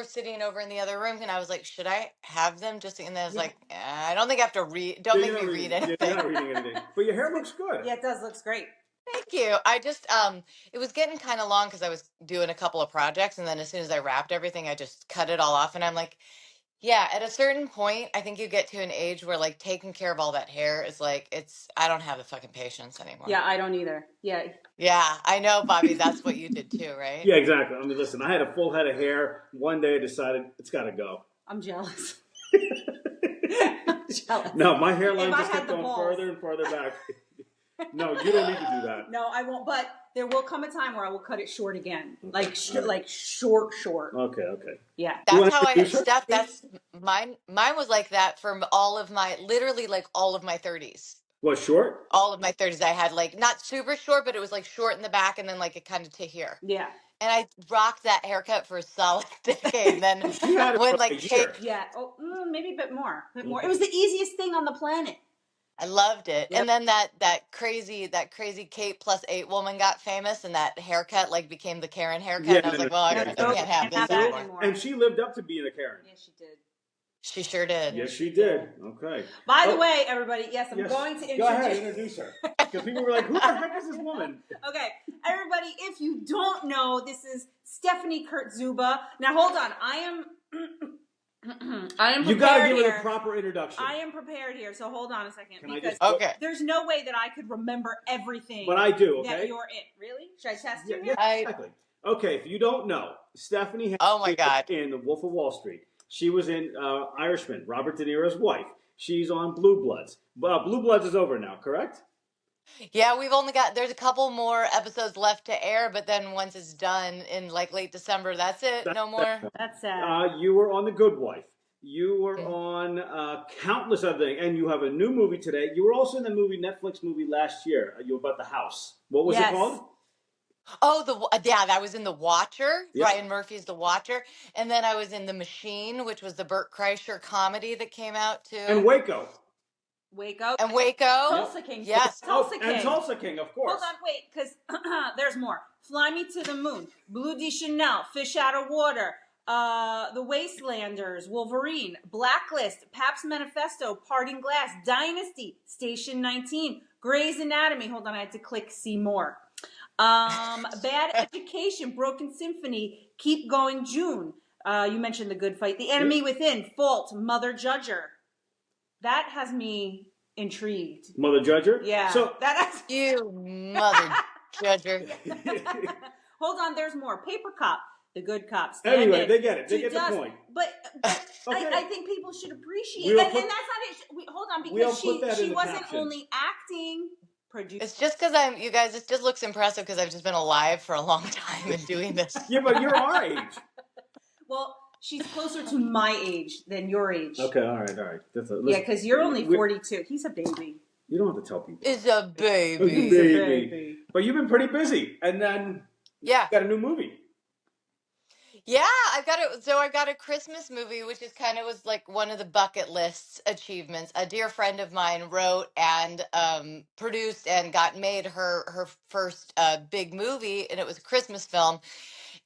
sitting over in the other room, and I was like, should I have them just? And then I was like, I don't think I have to read. Don't make me read anything. Yeah, you're not reading anything. But your hair looks good. Yeah, it does. Looks great. Thank you. I just it was getting kind of long because I was doing a couple of projects, and then as soon as I wrapped everything, I just cut it all off, and I'm like, yeah, at a certain point, I think you get to an age where like taking care of all that hair is like I don't have the fucking patience anymore. Yeah, I don't either. Yeah. Yeah, I know, Bobby. That's what you did too, right? Yeah, exactly. I mean, listen, I had a full head of hair. One day I decided it's got to go. I'm jealous. I'm jealous. No, my hairline just kept going further and further back. No, you don't need to do that. No, I won't. But there will come a time where I will cut it short again, like short. Okay. Yeah, that's how I Steph. That's mine. Mine was like that for literally all of my 30s. What, short? All of my 30s, I had like not super short, but it was like short in the back, and then like it kind of to here. Yeah. And I rocked that haircut for a solid decade. Then when like Kate, maybe a bit more. It was the easiest thing on the planet. I loved it. Yep. And then that crazy Kate +8 woman got famous, and that haircut like became the Karen haircut. Yeah, and I was like, well, I can't have this anymore. And she lived up to being a Karen. Yes, she did. She sure did. Yes, she did. Okay. By the way, everybody, I'm going to introduce... Go ahead, introduce her. Because people were like, who the heck is this woman? Okay, everybody, if you don't know, this is Stephanie Kurtzuba. Now, hold on. I am prepared. You got to give her the proper introduction. I am prepared here, so hold on a second. Okay. There's no way that I could remember everything. But I do, okay? That you're in. Really? Should I test you? Yeah, exactly. Okay, if you don't know, Stephanie has in The Wolf of Wall Street. She was in Irishman, Robert De Niro's wife. She's on Blue Bloods. Blue Bloods is over now, correct? Yeah, there's a couple more episodes left to air, but then once it's done in like late December, that's it. No more. That's sad. You were on The Good Wife. You were on countless other things, and you have a new movie today. You were also in the Netflix movie last year. You were about the house. What was it called? Oh, that was in The Watcher. Yep. Ryan Murphy's The Watcher. And then I was in The Machine, which was the Burt Kreischer comedy that came out too. And Waco. Tulsa King. Yes. Tulsa King. And Tulsa King, of course. Hold on, wait, because there's more. Fly Me to the Moon, Blue de Chanel, Fish Out of Water, The Wastelanders, Wolverine, Blacklist, Pabst Manifesto, Parting Glass, Dynasty, Station 19, Grey's Anatomy. Hold on, I had to click see more. Bad Education, Broken Symphony, Keep Going June. You mentioned The Good Fight. The Enemy Within, Fault, Mother Judger. That has me intrigued. Mother Judger? Yeah. So that has you Mother Judger. Hold on, there's more. Paper Cop, The Good Cops. Anyway, they get it. They get the point. But okay. I think people should appreciate it. And that's not it. Hold on, because she wasn't only acting. It's just because you guys, it just looks impressive because I've just been alive for a long time and doing this. Yeah, but you're our age. Well, she's closer to my age than your age. Okay, all right. Yeah, because you're only 42. He's a baby. You don't have to tell people. It's a baby. He's a baby. But you've been pretty busy. And then you got a new movie. Yeah, I've got a Christmas movie, which is was like one of the bucket list achievements. A dear friend of mine wrote and produced and got made her first big movie, and it was a Christmas film.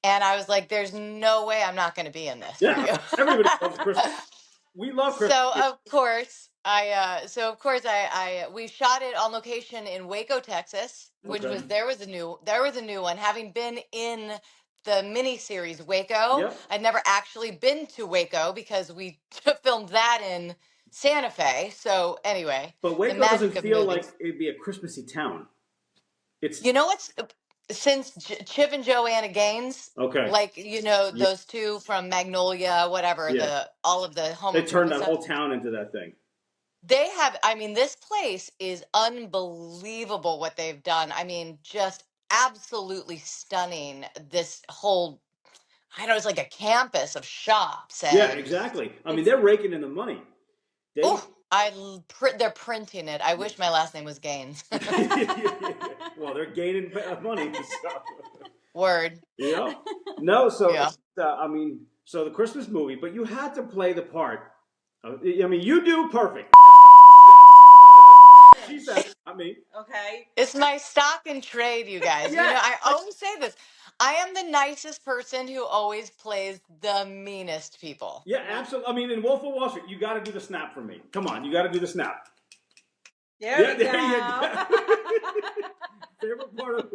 And I was like, "There's no way I'm not going to be in this." Yeah, everybody loves Christmas. We love Christmas. So of course, we shot it on location in Waco, Texas, which there was a new one. Having been in the miniseries Waco, I'd never actually been to Waco because we filmed that in Santa Fe. So anyway, but Waco doesn't feel like it'd be a Christmassy town. It's since Chip and Joanna Gaines, those two from Magnolia, whatever, all of the home. They turned that whole town into that thing. They have. I mean, this place is unbelievable what they've done. I mean, just absolutely stunning. This whole, it's like a campus of shops. And yeah, exactly. I mean, they're raking in the money. They're printing it. I wish my last name was Gaines. Well, they're gaining money. So. Word. Yeah. No, so so the Christmas movie, but you had to play the part. I mean, you do perfect. She said, I mean. Okay. It's my stock and trade, you guys. I always say this. I am the nicest person who always plays the meanest people. Yeah, absolutely. I mean, in Wolf of Wall Street, you got to do the snap for me. Come on, you got to do the snap. There we there go. you go. Favorite part of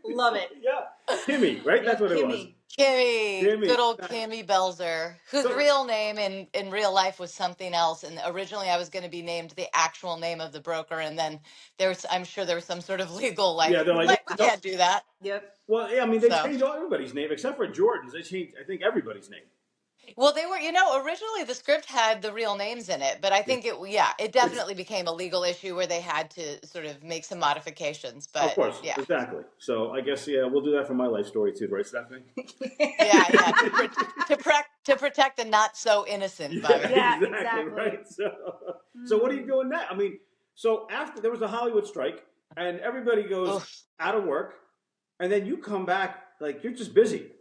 Love it. Yeah, Kimmy, right? That's what it was. Kimmy, good old Nice. Kimmy Belzer, whose So- real name in real life was something else. And originally I was going to be named the actual name of the broker. And then I'm sure there was some sort of legal, Yeah, they're like, we nope. can't do that. Yep. Well, yeah, I mean, they So. changed everybody's name except for Jordan's. They changed, I think, everybody's name. Well, they were, originally the script had the real names in it, but I think it definitely became a legal issue where they had to sort of make some modifications. But Of course, yeah, exactly. So I guess we'll do that for my life story too, right, Stephanie? yeah, to protect the not so innocent, Bobby. Yeah, exactly. Right. So what are you doing now? I mean, so after there was a Hollywood strike and everybody goes out of work, and then you come back like you're just busy.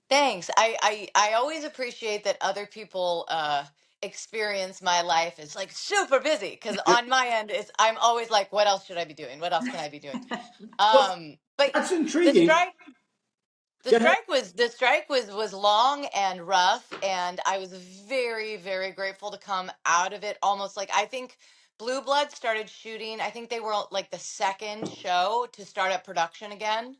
Thanks. I always appreciate that other people experience my life as like super busy, because on my end I'm always like, what else should I be doing? What else can I be doing? But That's intriguing. the strike was long and rough, and I was very, very grateful to come out of it. Almost like, I think Blue Blood started shooting. I think they were like the second show to start up production again.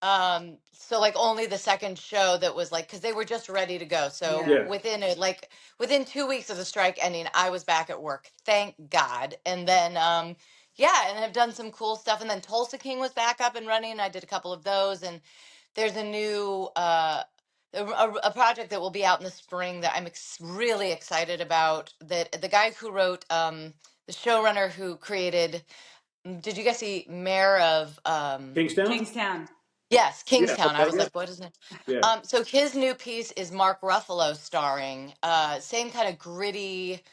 So like only the second show that was like, because they were just ready to go. So within 2 weeks of the strike ending, I was back at work. Thank God. And then and I've done some cool stuff. And then Tulsa King was back up and running. I did a couple of those, and there's a new a project that will be out in the spring that I'm really excited about. That the guy who wrote the showrunner who created. Did you guys see Mayor of Kingstown? Yes, Kingstown. Okay, I was like, what is it? Yeah. So his new piece is Mark Ruffalo starring. Same kind of gritty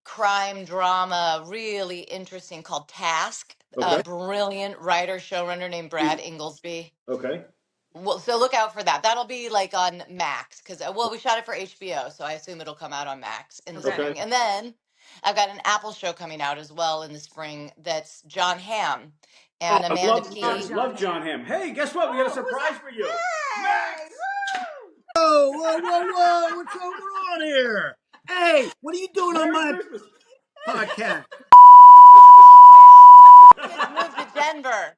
crime drama, really interesting, called Task. Okay. Brilliant writer showrunner named Brad Inglesby. Okay. Well, so look out for that. That'll be like on Max, because we shot it for HBO, so I assume it'll come out on Max in the spring. And then I've got an Apple show coming out as well in the spring. That's John Hamm and Amanda P. Love John Hamm. Hey, guess what? We got a surprise for you. Max! Whoa! What's going on here? Hey, what are you doing on my podcast? Kids moved to Denver.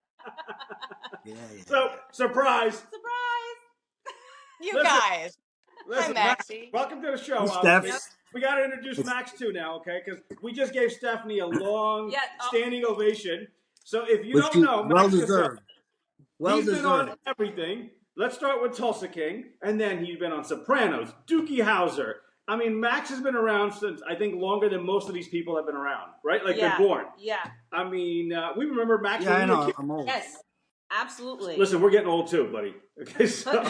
Yeah. So, surprise. You guys. Hi, Maxie. Welcome to the show. We got to introduce Max too now, okay? Because we just gave Stephanie a long standing ovation. So if you don't know, Max Casella, he's been on everything. Let's start with Tulsa King, and then he's been on Sopranos, Dookie Howser. I mean, Max has been around since, I think, longer than most of these people have been around, right? Like, they're born. Yeah. I mean, we remember Max. Yeah, I know. I'm old. Yes, absolutely. Listen, we're getting old too, buddy. Okay, so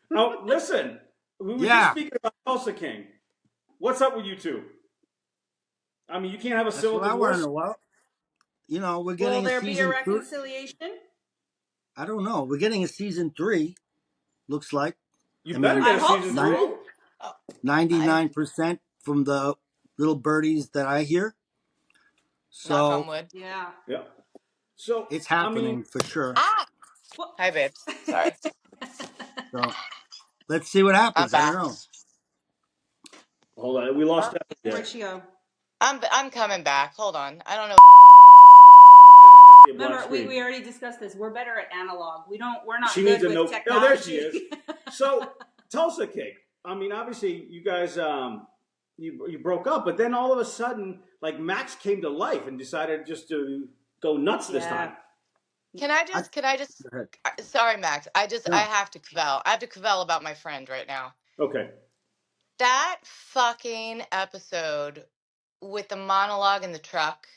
now listen. We were just speaking about Tulsa King. What's up with you two? I mean, you can't have a civil divorce. I want to know. Well, we're getting Will there a season be a reconciliation? I don't know. We're getting a season 3. Looks like. You better get a season 3. 99% from the little birdies that I hear. So, knock on wood. Yeah. So it's happening for sure. Hi, babes. Sorry. So let's see what happens. I don't know. Hold on, we lost that. Where'd she go? I'm coming back. Hold on. I don't know. Remember, we already discussed this. We're better at analog. We're not she good needs with technology. Oh, there she is. So Tulsa King. I mean, obviously, you guys you broke up, but then all of a sudden, like, Max came to life and decided just to go nuts this time. Can I just sorry, Max. I have to cavell. I have to cavell about my friend right now. Okay. That fucking episode with the monologue in the truck.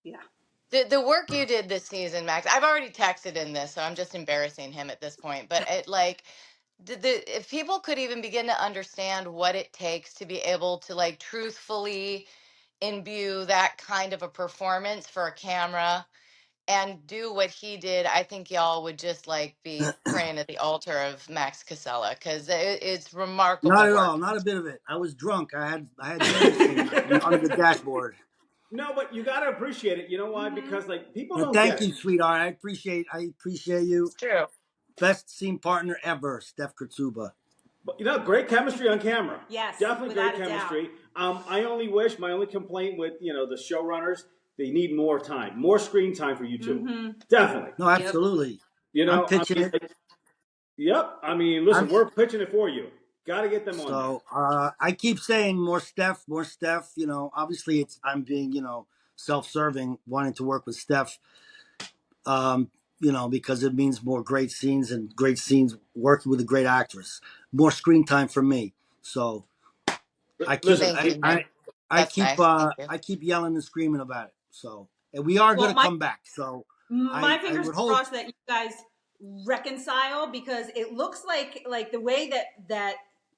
Yeah. The work you did this season, Max. I've already texted in this, so I'm just embarrassing him at this point. But if people could even begin to understand what it takes to be able to, like, truthfully imbue that kind of a performance for a camera and do what he did, I think y'all would just, like, be praying at the altar of Max Casella, because it's remarkable. Not at all. Not a bit of it. I was drunk. I had medicine under the dashboard. No, but you got to appreciate it. You know why? Because like people don't Thank get you, it. sweetheart. I appreciate you. It's true. Best scene partner ever, Steph Kurtzuba. But great chemistry on camera. Yes, Definitely without great a doubt. chemistry. I only wish my only complaint with the showrunners, they need more time, more screen time for you two. Definitely. No, absolutely. You I'm know, I pitching mean, it. yep. I mean, listen, I'm we're pitching it for you. Got to get them on there. so I keep saying more Steph, more Steph. Obviously I'm being self-serving, wanting to work with Steph. Because it means more great scenes working with a great actress, more screen time for me. So I keep Listen, Thank you, man. I That's keep nice. Thank you. I keep yelling and screaming about it. So and we are going to come back. So My I fingers would hope. crossed that you guys reconcile, because it looks like the way that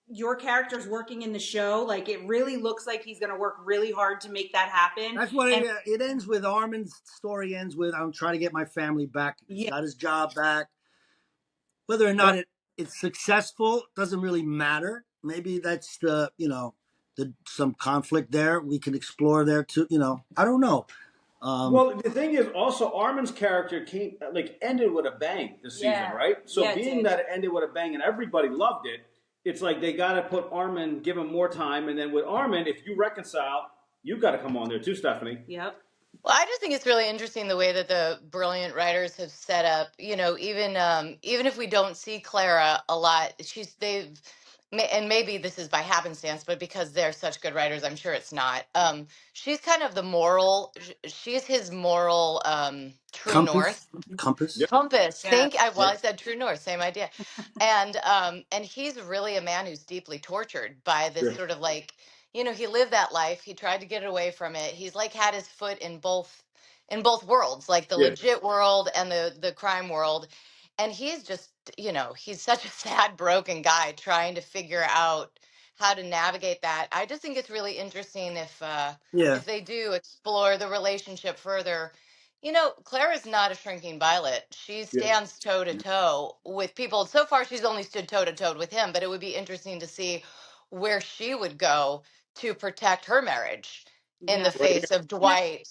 your character's working in the show, like it really looks like he's going to work really hard to make that happen. That's what it ends with. Armin's story ends with, I'm trying to get my family back. He's got his job back. Whether or not it's successful doesn't really matter. Maybe that's some conflict there we can explore there too. I don't know. Well, the thing is, also Armin's character ended with a bang this season, right? So being that it ended with a bang and everybody loved it, it's like they got to put Armin, give him more time, and then with Armin, if you reconcile, you've got to come on there too, Stephanie. Yep. Well, I just think it's really interesting the way that the brilliant writers have set up. Even if we don't see Clara a lot, and maybe this is by happenstance, but because they're such good writers, I'm sure it's not. She's kind of the moral. She's his moral true north. Compass. Yep. Compass. Yeah. I said true north, same idea. And he's really a man who's deeply tortured by this sort of he lived that life. He tried to get away from it. He's like had his foot in both worlds, like the legit world and the crime world. And he's just, he's such a sad, broken guy trying to figure out how to navigate that. I just think it's really interesting if they do explore the relationship further. Clara's not a shrinking violet. She stands toe to toe with people. So far, she's only stood toe to toe with him, but it would be interesting to see where she would go to protect her marriage in the face of Dwight.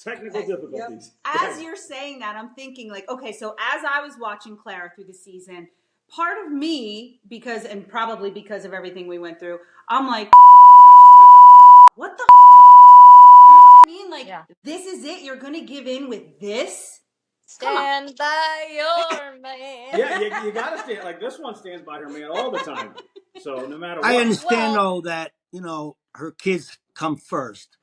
Technical difficulties. As you're saying that, I'm thinking like, okay, so as I was watching Clara through the season, part of me, probably because of everything we went through, I'm like, what the? You know what I mean? Like, this is it? You're going to give in with this? Stand by your man. Yeah, you got to stand. Like, this one stands by her man all the time. So no matter what. I understand, though, that, her kids come first.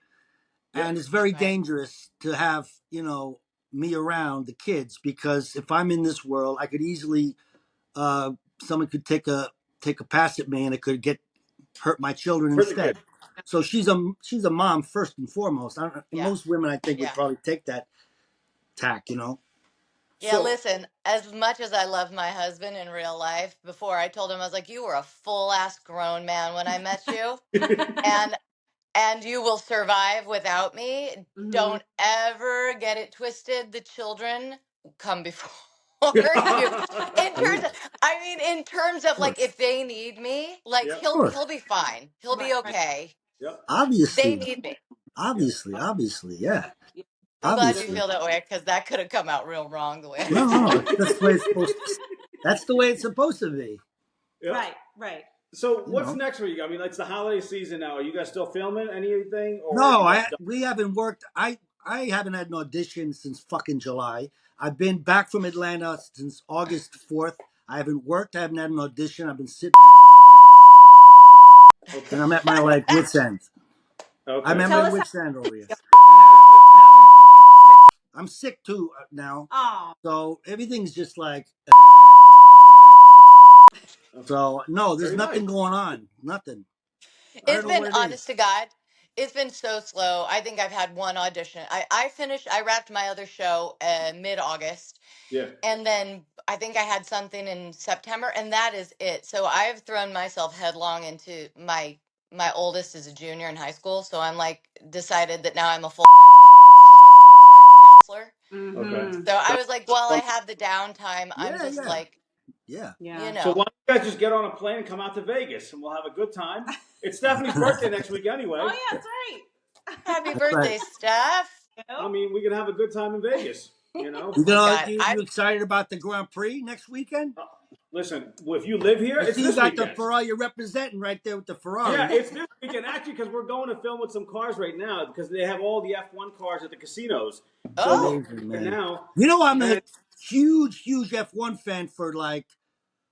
And it's very dangerous to have, me around the kids, because if I'm in this world, I could easily, someone could take a pass at me and it could hurt my children instead. So she's a mom first and foremost. Most women, I think, would probably take that tack, Yeah, listen, as much as I love my husband in real life, before I told him, I was like, you were a full-ass grown man when I met you. and you will survive without me. Mm-hmm. Don't ever get it twisted. The children come before you. In terms of like, if they need me, like he'll be fine. He'll be okay. Yep. Obviously. They need me. Obviously, yeah. I'm glad you feel that way, because that could have come out real wrong the way. No, that's the way it's supposed to. That's the way it's supposed to be. Yep. Right. So what's next for you? I mean, it's the holiday season now. Are you guys still filming anything? Or no, we haven't worked. I haven't had an audition since fucking July. I've been back from Atlanta since August 4th. I haven't worked. I haven't had an audition. I've been sitting on my fucking ass. Okay. And I'm at my wit's end. Okay. I'm at my wit's end over here. I'm sick too now. Oh. So everything's just like. So no, there's nothing going on. Nothing. It's been, honest to God, it's been so slow. I think I've had one audition. I wrapped my other show mid-August. Yeah. And then I think I had something in September, and that is it. So I've thrown myself headlong into my oldest is a junior in high school. So I'm like decided that now I'm a full-time counselor. Mm-hmm. So I was like, while I have the downtime, I'm just like Yeah. You know. So why don't you guys just get on a plane and come out to Vegas, and we'll have a good time. It's Stephanie's birthday next week anyway. Oh yeah, that's right. Happy birthday, Steph. I mean, we can have a good time in Vegas. You know. Oh my God. You excited about the Grand Prix next weekend? Listen, if you live here, it's you this got weekend. the Ferrari. You're representing right there with the Ferrari. Yeah, it's this weekend actually because we're going to film with some cars right now because they have all the F1 cars at the casinos. So Amazing, man. now, I'm a huge F1 fan for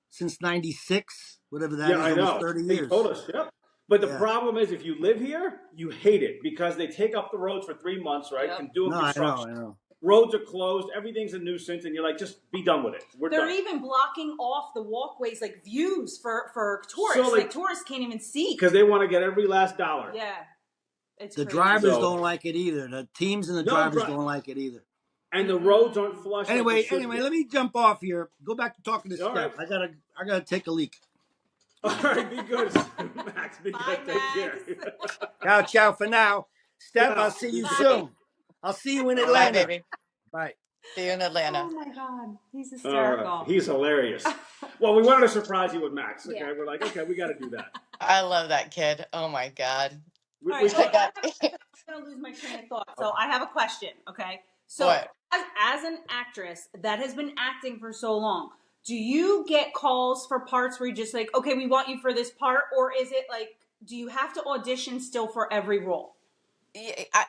since '96, whatever that is, I know. almost 30 years. They told us, yep. But the problem is, if you live here, you hate it because they take up the roads for 3 months, right? Yep. And do construction. I know. Roads are closed. Everything's a nuisance, and you're like, just be done with it. They're even blocking off the walkways, like views for tourists. So tourists can't even see because they want to get every last dollar. Yeah, it's the crazy. drivers don't like it either. The teams and the drivers don't like it either. And the roads aren't flush. Anyway, let me jump off here. Go back to talking to Steph. Right. I gotta take a leak. All right, be good, Max. Be good. Take care. Ciao for now. Steph, I'll see you soon. I'll see you in Atlanta. Bye, baby. Bye. See you in Atlanta. Oh my God, he's hysterical. He's hilarious. Well, we wanted to surprise you with Max. Okay, Yeah. we're like, okay, we got to do that. I love that kid. Oh my God. All right, I'm going to lose my train of thought. So I have a question, okay? So as an actress that has been acting for so long, do you get calls for parts where you're just like, okay, we want you for this part? Or is it like, do you have to audition still for every role?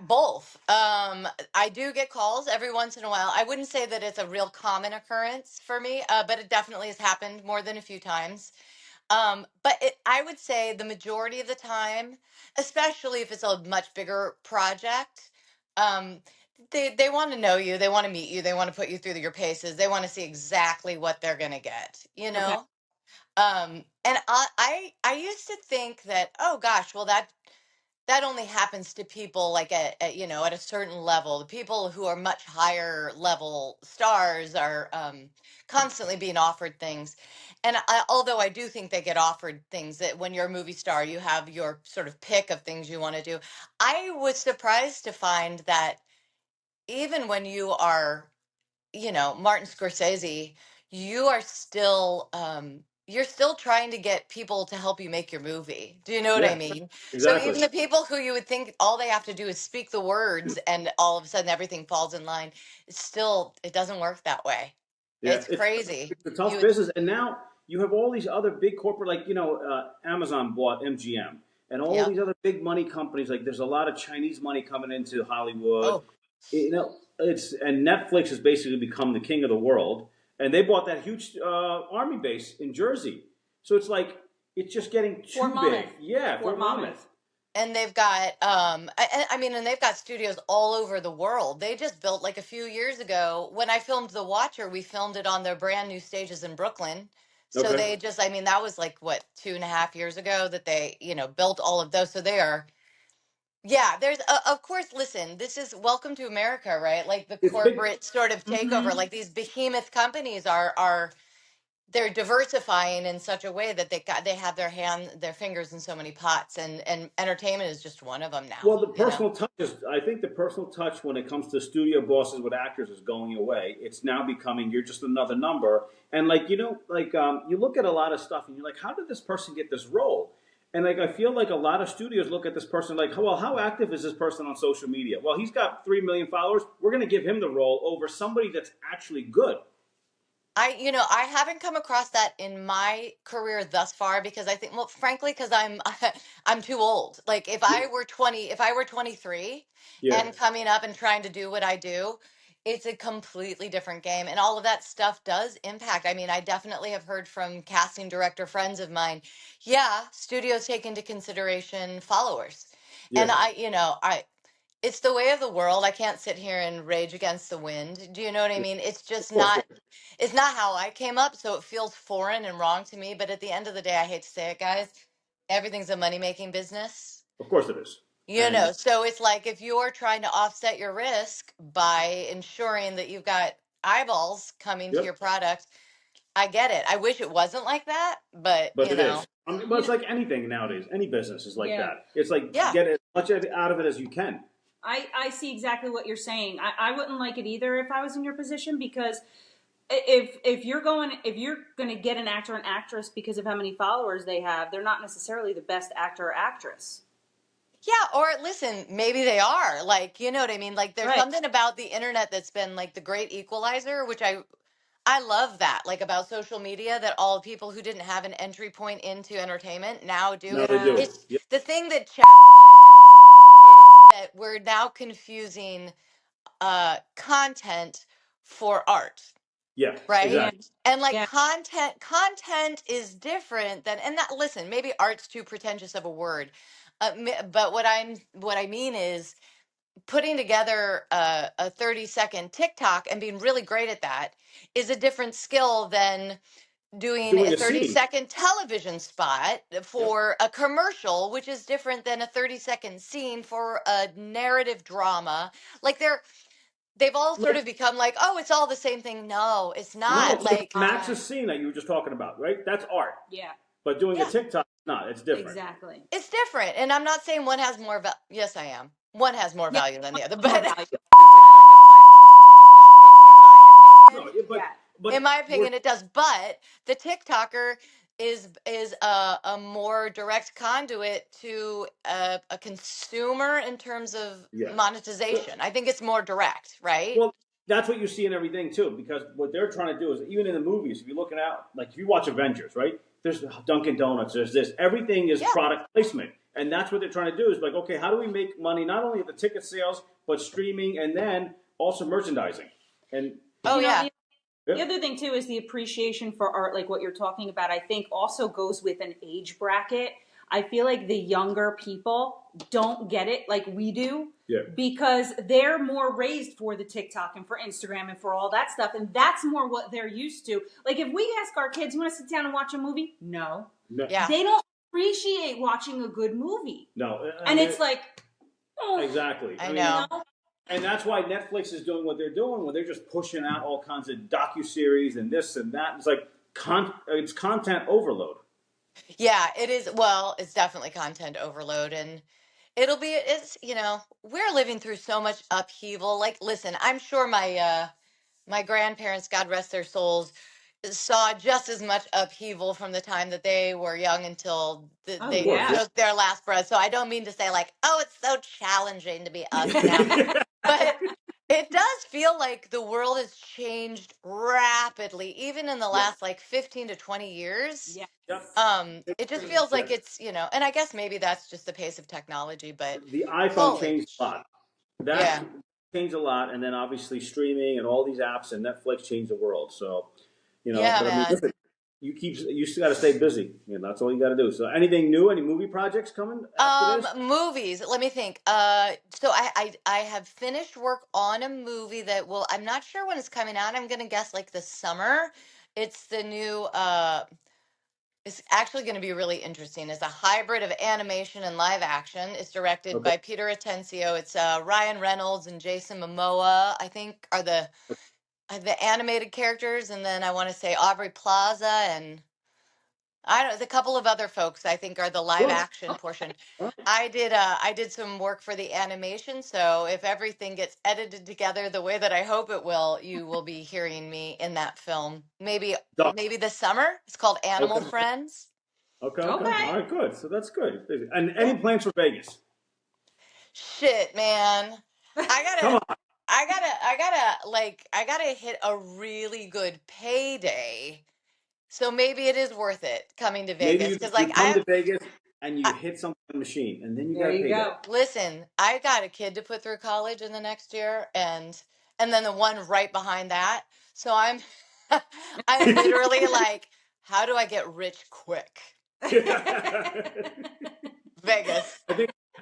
Both. I do get calls every once in a while. I wouldn't say that it's a real common occurrence for me, but it definitely has happened more than a few times. But I would say the majority of the time, especially if it's a much bigger project, they want to know you, they want to meet you, they want to put you through your paces, they want to see exactly what they're gonna get, you know. Okay. And I used to think that, oh gosh, well that only happens to people like at a certain level. The people who are much higher level stars are constantly being offered things. And although I do think they get offered things, that when you're a movie star, you have your sort of pick of things you want to do. I was surprised to find that even when you are, Martin Scorsese, you are still you're still trying to get people to help you make your movie. Do you know what I mean? Exactly. So even the people who you would think all they have to do is speak the words and all of a sudden everything falls in line, it doesn't work that way. Yeah, it's crazy. It's a tough business. And now you have all these other big corporate, like, Amazon bought MGM and all these other big money companies. Like there's a lot of Chinese money coming into Hollywood. Oh. And Netflix has basically become the king of the world. And they bought that huge army base in Jersey. So it's like, it's just getting too big. Yeah, Fort Monmouth. And they've got, and they've got studios all over the world. They just built, like a few years ago, when I filmed The Watcher, we filmed it on their brand new stages in Brooklyn. So they just, that was like, 2.5 years ago that they, built all of those. So they are... Yeah, there's of course. Listen, this is welcome to America, right? Like the corporate sort of takeover. Like these behemoth companies they're diversifying in such a way that they have their fingers in so many pots, and entertainment is just one of them now. Well, the personal touch I think the personal touch when it comes to studio bosses with actors is going away. It's now becoming you're just another number, and you look at a lot of stuff and you're like, how did this person get this role? And I feel like a lot of studios look at this person like, well, how active is this person on social media? Well, he's got 3 million followers. We're going to give him the role over somebody that's actually good. I haven't come across that in my career thus far because I think, well, frankly, because I'm too old. Like if I were 23 and coming up and trying to do what I do, it's a completely different game. And all of that stuff does impact. I definitely have heard from casting director friends of mine. Yeah, studios take into consideration followers. Yeah. And it's the way of the world. I can't sit here and rage against the wind. Do you know what I mean? It's just it's not how I came up. So it feels foreign and wrong to me. But at the end of the day, I hate to say it, guys, everything's a money-making business. Of course it is. So it's like if you're trying to offset your risk by ensuring that you've got eyeballs coming to your product, I get it. I wish it wasn't like that, but it is. But it's like anything nowadays. Any business is like that. It's like get as much out of it as you can. I see exactly what you're saying. I wouldn't like it either if I was in your position because if you're going to get an actor and actress because of how many followers they have, they're not necessarily the best actor or actress. Yeah, or listen, maybe they are. Like, you know what I mean? Like there's Right. something about the internet that's been like the great equalizer, which I love that, like about social media, that all people who didn't have an entry point into entertainment now do. No, they do. It's Yep. the thing that chaps my ass is that we're now confusing content for art. Yeah, Right. exactly. And like Yeah. content is different than, and that, listen, maybe art's too pretentious of a word. But what I mean is putting together a 30-second TikTok and being really great at that is a different skill than doing a Doing a 30 scene. second television spot for a commercial, which is different than a 30-second scene for a narrative drama. Like they've all sort of become like, oh, it's all the same thing. No, it's No, not. so Like, Max's scene that you were just talking about, right? That's art. Yeah. But doing a yeah, TikTok, no, it's different. Exactly. it's different. And I'm not saying one has more yes, I am. One has more Yeah. value than the other, More but value. No, Yeah. in my opinion, it does. But the TikToker is a more direct conduit to a consumer in terms of Yeah. monetization. I think it's more direct, right? Well, that's what you see in everything too, because what they're trying to do is, even in the movies, if you're looking out, like if you watch Avengers, right? There's Dunkin' Donuts, there's this, everything is Yeah. product placement. And that's what they're trying to do is like, okay, how do we make money not only at the ticket sales, but streaming and then also merchandising? And Oh, yeah. The other thing too is the appreciation for art, like what you're talking about, I think also goes with an age bracket. I feel like the younger people don't get it like we do. Yeah. Because they're more raised for the TikTok and for Instagram and for all that stuff. And that's more what they're used to. Like if we ask our kids, you want to sit down and watch a movie? No. Yeah. They don't appreciate watching a good movie. No. And it's like, oh, exactly. I know. And that's why Netflix is doing what they're doing, when they're just pushing out all kinds of docuseries and this and that. It's like it's content overload. Yeah, it is. Well, it's definitely content overload, and we're living through so much upheaval. Like, listen, I'm sure my grandparents, God rest their souls, saw just as much upheaval from the time that they were young until they took their last breath. So I don't mean to say like, oh, it's so challenging to be us now. But it does feel like the world has changed rapidly, even in the last like 15 to 20 years. Yeah. It just feels like it's, and I guess maybe that's just the pace of technology, but the iPhone changed a lot. That changed a lot, and then obviously streaming and all these apps and Netflix changed the world. So, Yeah, but I mean, listen, you still got to stay busy. That's all you got to do. So, anything new? Any movie projects coming after this? Movies. Let me think. So I have finished work on a movie that I'm not sure when it's coming out. I'm gonna guess like the summer. It's the new. It's actually going to be really interesting. It's a hybrid of animation and live action. It's directed by Peter Atencio. It's Ryan Reynolds and Jason Momoa, I think, are the animated characters, and then I want to say Aubrey Plaza and a couple of other folks I think are the live action portion. I did some work for the animation, so if everything gets edited together the way that I hope it will, you will be hearing me in that film. Maybe this summer. It's called Animal Friends. Okay. All right, good. So that's good. And any plans for Vegas? Shit, man. I gotta hit a really good payday. So maybe it is worth it coming to Vegas, because you come to Vegas and you hit some machine, and then you got to pay that. Listen, I got a kid to put through college in the next year, and then the one right behind that. So I'm I'm literally like, how do I get rich quick? Vegas.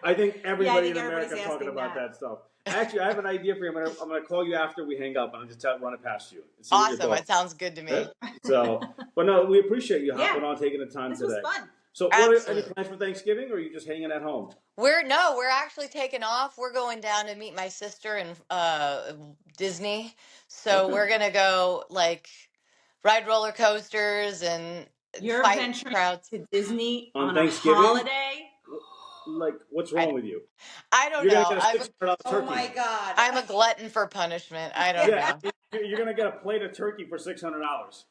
I think everybody in America is talking about that stuff. Actually, I have an idea for you. I'm gonna call you after we hang up, and I'll just run it past you. Awesome. It sounds good to me. So, but no, we appreciate you hopping on, taking the time today. This was fun. So, any plans for Thanksgiving, or are you just hanging at home? We're actually taking off. We're going down to meet my sister in Disney. So we're gonna go like ride roller coasters and fight crowds. To Disney on Thanksgiving? a holiday. Like, what's wrong with you? I don't You're know. gonna get a $600 turkey. Oh my God! I'm a glutton for punishment. I don't know. You're gonna get a plate of turkey for $600.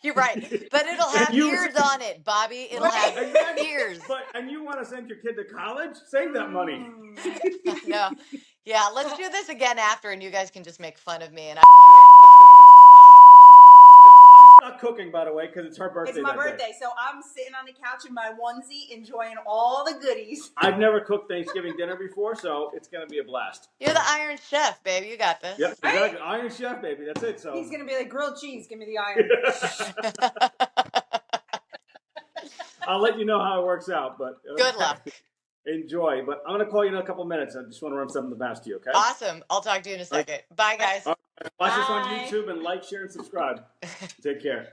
You're right, but it'll have ears on it, Bobby. It'll have ears. And you want to send your kid to college? Save that money. No, yeah. Let's do this again after, and you guys can just make fun of me. And I'm not cooking, by the way, because it's her birthday. It's my birthday, so I'm sitting on the couch in my onesie, enjoying all the goodies. I've never cooked Thanksgiving dinner before, so it's gonna be a blast. You're the Iron Chef, baby. You got this. Yep, exactly. Iron Chef, baby. That's it. So he's gonna be like grilled cheese. Give me the iron. I'll let you know how it works out, but good luck. Enjoy. But I'm gonna call you in a couple minutes. I just want to run something past you. Okay. Awesome. I'll talk to you in a second. Bye, guys. Watch us on YouTube and like, share, and subscribe. Take care.